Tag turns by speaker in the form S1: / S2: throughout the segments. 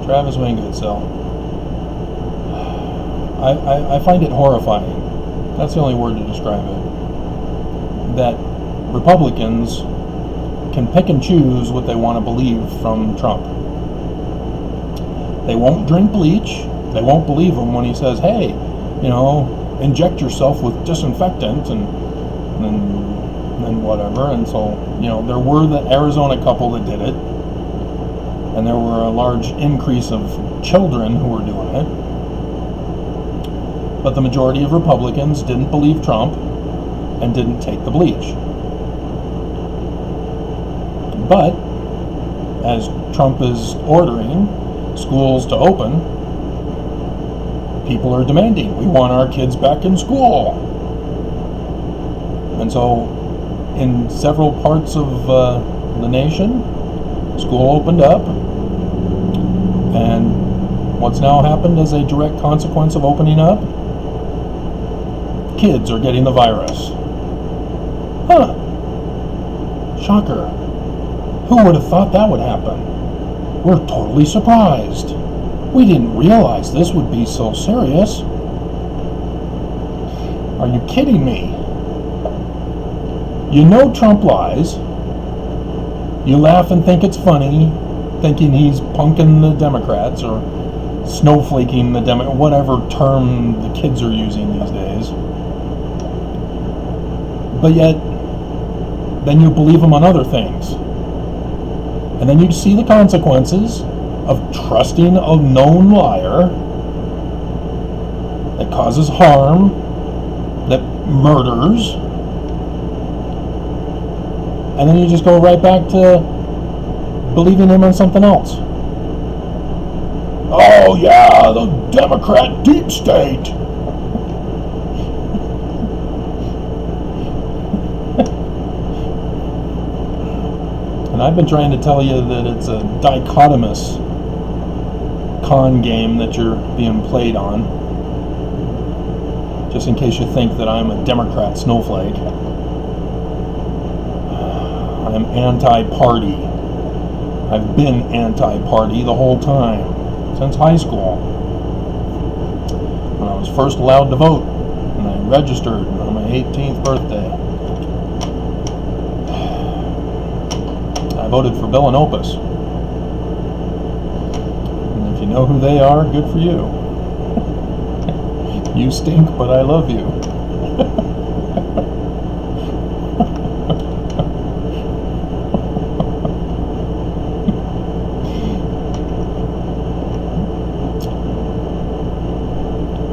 S1: Travis Wingate, so I find it horrifying. That's the only word to describe it. That Republicans can pick and choose what they want to believe from Trump. They won't drink bleach. They won't believe him when he says, hey, inject yourself with disinfectant and whatever. And so, there were the Arizona couple that did it. And there were a large increase of children who were doing it. But the majority of Republicans didn't believe Trump and didn't take the bleach. But as Trump is ordering schools to open, people are demanding, we want our kids back in school. And so in several parts of the nation, school opened up, and what's now happened as a direct consequence of opening up, kids are getting the virus. Huh. Shocker. Who would have thought that would happen? We're totally surprised. We didn't realize this would be so serious. Are you kidding me? You know Trump lies. You laugh and think it's funny, thinking he's punking the Democrats or snowflaking the whatever term the kids are using these days. But yet, then you believe him on other things. And then you see the consequences of trusting a known liar that causes harm, that murders, and then you just go right back to believing him on something else. Oh yeah, the Democrat deep state. And I've been trying to tell you that it's a dichotomous con game that you're being played on, just in case you think that I'm a Democrat snowflake. I'm anti-party. I've been anti-party the whole time, since high school. When I was first allowed to vote, and I registered on my 18th birthday. I voted for Bill and Opus. And if you know who they are, good for you. You stink, but I love you.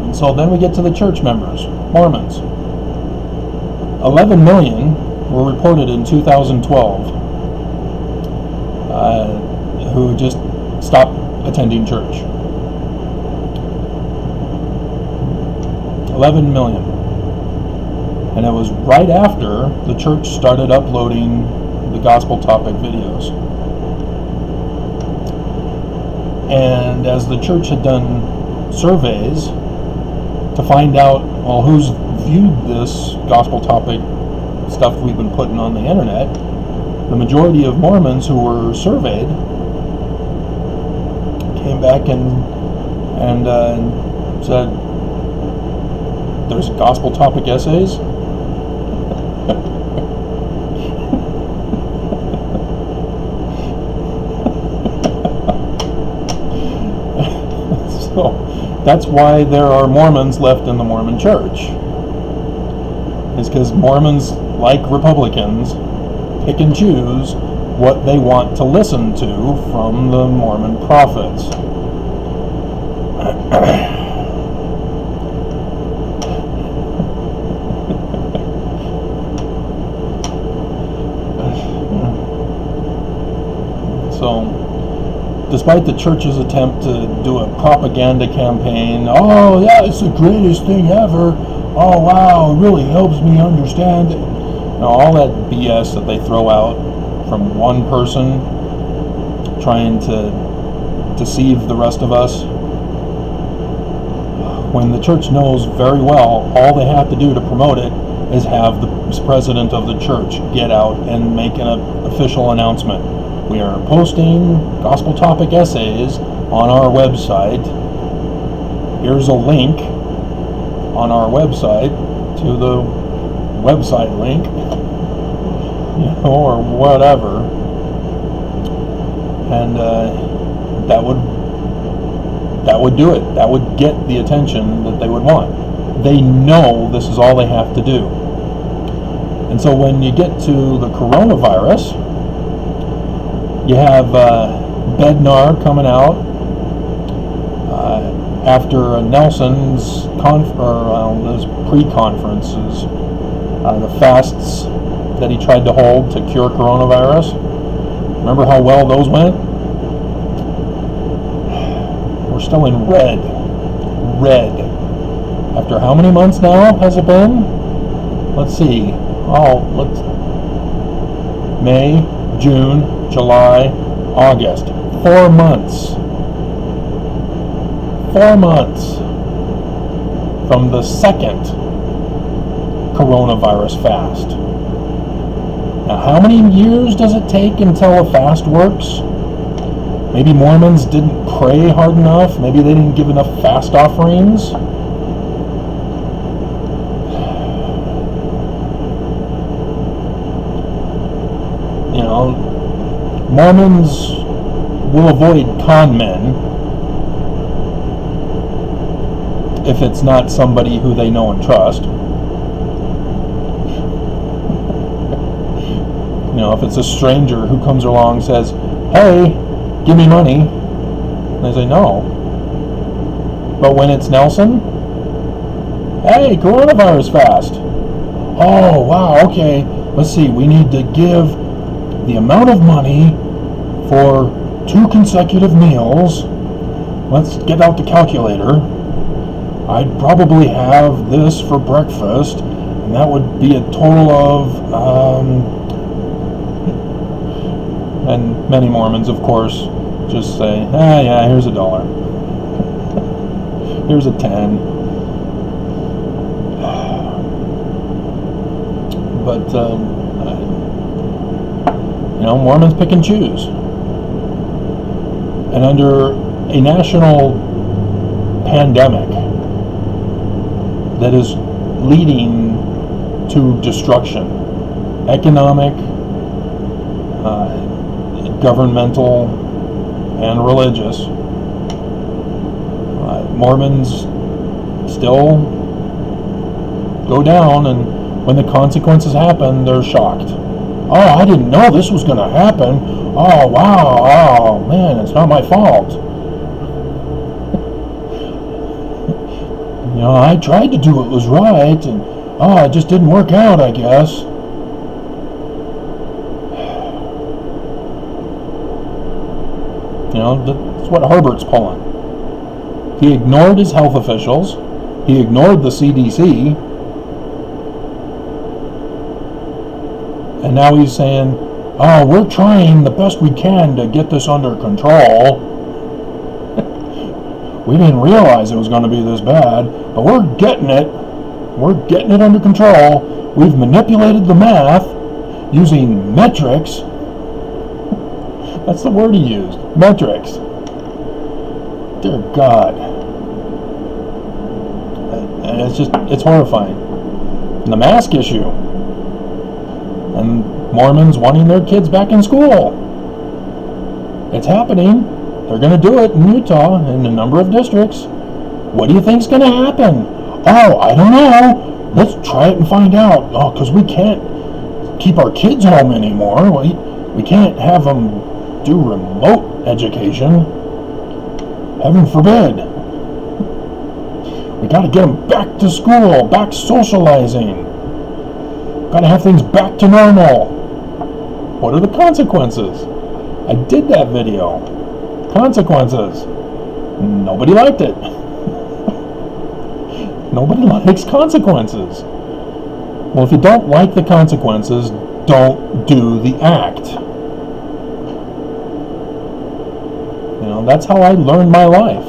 S1: And so then we get to the church members, Mormons. 11 million were reported in 2012. Who just stopped attending church. 11 million. And it was right after the church started uploading the gospel topic videos. And as the church had done surveys to find out, well, who's viewed this gospel topic stuff we've been putting on the internet, the majority of Mormons who were surveyed came back and said, there's gospel topic essays. So that's why there are Mormons left in the Mormon church. It's because Mormons, like Republicans, pick and choose what they want to listen to from the Mormon prophets. So, despite the church's attempt to do a propaganda campaign, oh yeah, it's the greatest thing ever, oh wow, it really helps me understand it. All that BS that they throw out from one person trying to deceive the rest of us, when the church knows very well all they have to do to promote it is have the president of the church get out and make an official announcement. We are posting gospel topic essays on our website. Here's a link on our website to the website link, or whatever, and that would do it. That would get the attention that they would want. They know this is all they have to do. And so when you get to the coronavirus, you have Bednar coming out after Nelson's those pre-conferences, the fasts that he tried to hold to cure coronavirus. Remember how well those went? We're still in red. After how many months now has it been? Let's see. May, June, July, August. 4 months. 4 months from the second coronavirus fast. Now, how many years does it take until a fast works? Maybe Mormons didn't pray hard enough. Maybe they didn't give enough fast offerings. Mormons will avoid con men if it's not somebody who they know and trust. If it's a stranger who comes along and says, "Hey, give me money," and they say no. But when it's Nelson, "Hey, coronavirus fast." "Oh, wow, okay. Let's see, we need to give the amount of money for 2 consecutive meals. Let's get out the calculator. I'd probably have this for breakfast, and that would be a total of, and many Mormons, of course, just say, yeah, here's $1. Here's a 10. But, Mormons pick and choose. And under a national pandemic that is leading to destruction, economic, governmental, and religious, Mormons still go down, and when the consequences happen, they're shocked. "Oh, I didn't know this was going to happen. Oh, wow. Oh, man, it's not my fault. I tried to do what was right, and it just didn't work out, I guess." That's what Herbert's pulling. He ignored his health officials. He ignored the CDC. And now he's saying, "Oh, we're trying the best we can to get this under control. We didn't realize it was going to be this bad, but we're getting it. We're getting it under control. We've manipulated the math using metrics." That's the word he used, metrics. Dear God. And it's horrifying. And the mask issue. And Mormons wanting their kids back in school. It's happening. They're going to do it in Utah in a number of districts. What do you think's going to happen? "Oh, I don't know. Let's try it and find out." "Oh, because we can't keep our kids home anymore. We can't have them do remote education. Heaven forbid. We got to get them back to school, back socializing. Got to have things back to normal." What are the consequences? I did that video. Consequences. Nobody liked it. Nobody likes consequences. Well, if you don't like the consequences, don't do the act. That's how I learned my life.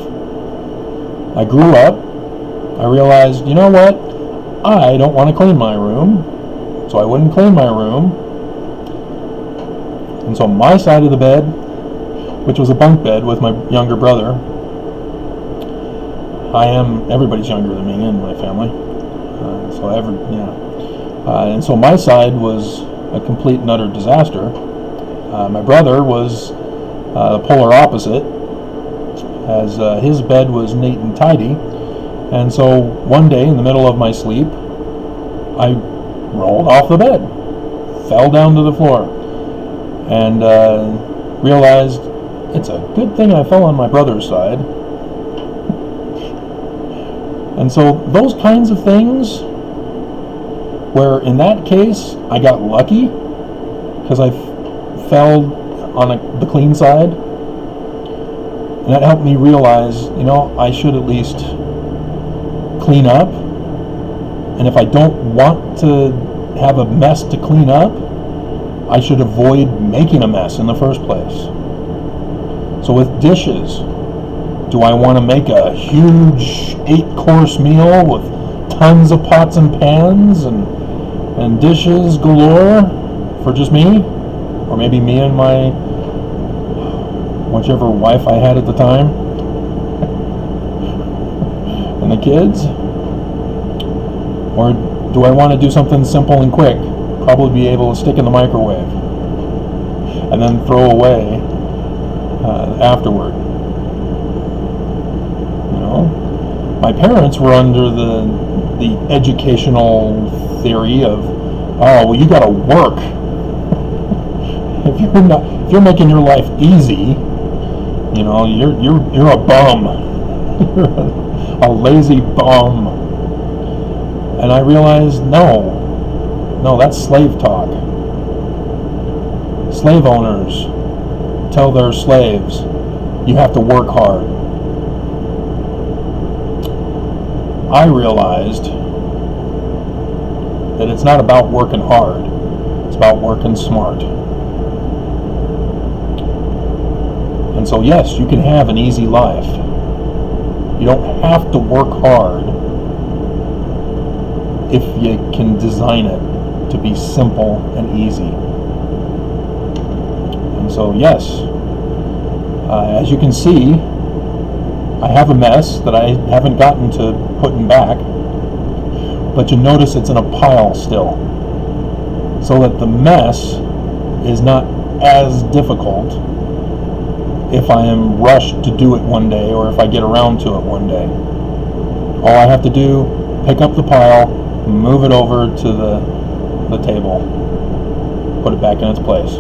S1: I grew up. I realized, you know what? I don't want to clean my room, so I wouldn't clean my room. And so my side of the bed, which was a bunk bed with my younger brother, everybody's younger than me in my family. And so my side was a complete and utter disaster. My brother was the polar opposite, as his bed was neat and tidy. And so one day in the middle of my sleep, I rolled off the bed, fell down to the floor, and realized it's a good thing I fell on my brother's side. And so those kinds of things, where in that case I got lucky because I fell on the clean side, and that helped me realize, I should at least clean up. And if I don't want to have a mess to clean up, I should avoid making a mess in the first place. So with dishes, do I want to make a huge 8-course meal with tons of pots and pans and dishes galore for just me? Or maybe me and my whichever wife I had at the time and the kids? Or do I want to do something simple and quick, probably be able to stick in the microwave and then throw away afterward? My parents were under the educational theory of, you got to work. If you're making your life easy, you're a bum. You're a lazy bum. And I realized, no, that's slave talk. Slave owners tell their slaves, you have to work hard. I realized that it's not about working hard, it's about working smart. And so yes, you can have an easy life. You don't have to work hard if you can design it to be simple and easy. And so yes, as you can see, I have a mess that I haven't gotten to putting back, but you notice it's in a pile still, so that the mess is not as difficult if I am rushed to do it one day, or if I get around to it one day. All I have to do, pick up the pile, move it over to the table, put it back in its place.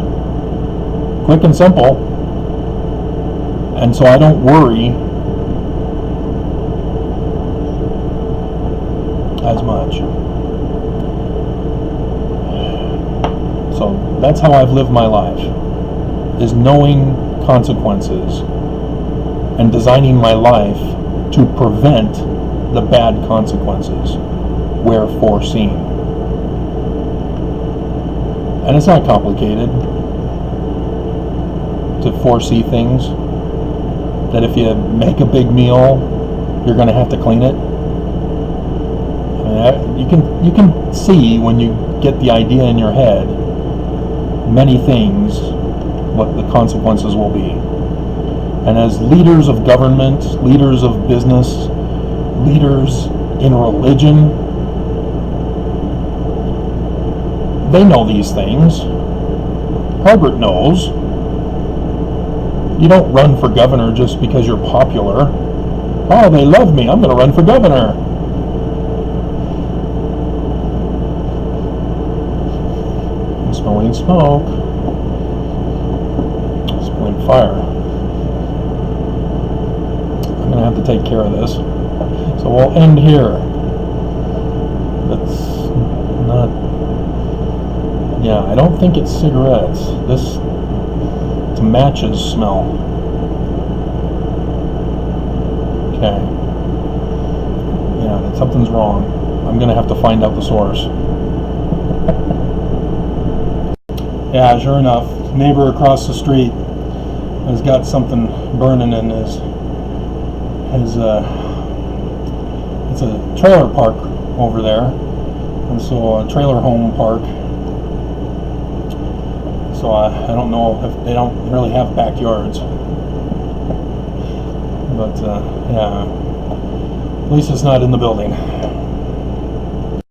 S1: Quick and simple. And so I don't worry as much. So that's how I've lived my life, is knowing consequences and designing my life to prevent the bad consequences where foreseen. And it's not complicated to foresee things, that if you make a big meal, you're going to have to clean it. You can see, when you get the idea in your head, many things, what the consequences will be. And as leaders of government, leaders of business, leaders in religion, they know these things. Herbert knows. You don't run for governor just because you're popular. Oh, they love me, I'm going to run for governor. I'm smelling smoke. Smelling fire. I'm going to have to take care of this. So we'll end here. That's not... Yeah, I don't think it's cigarettes. It's matches smell. Okay. Yeah, something's wrong. I'm going to have to find out the source. Yeah, sure enough, neighbor across the street has got something burning in his it's a trailer park over there, and so a trailer home park. So I don't know if they don't really have backyards. But yeah, at least it's not in the building.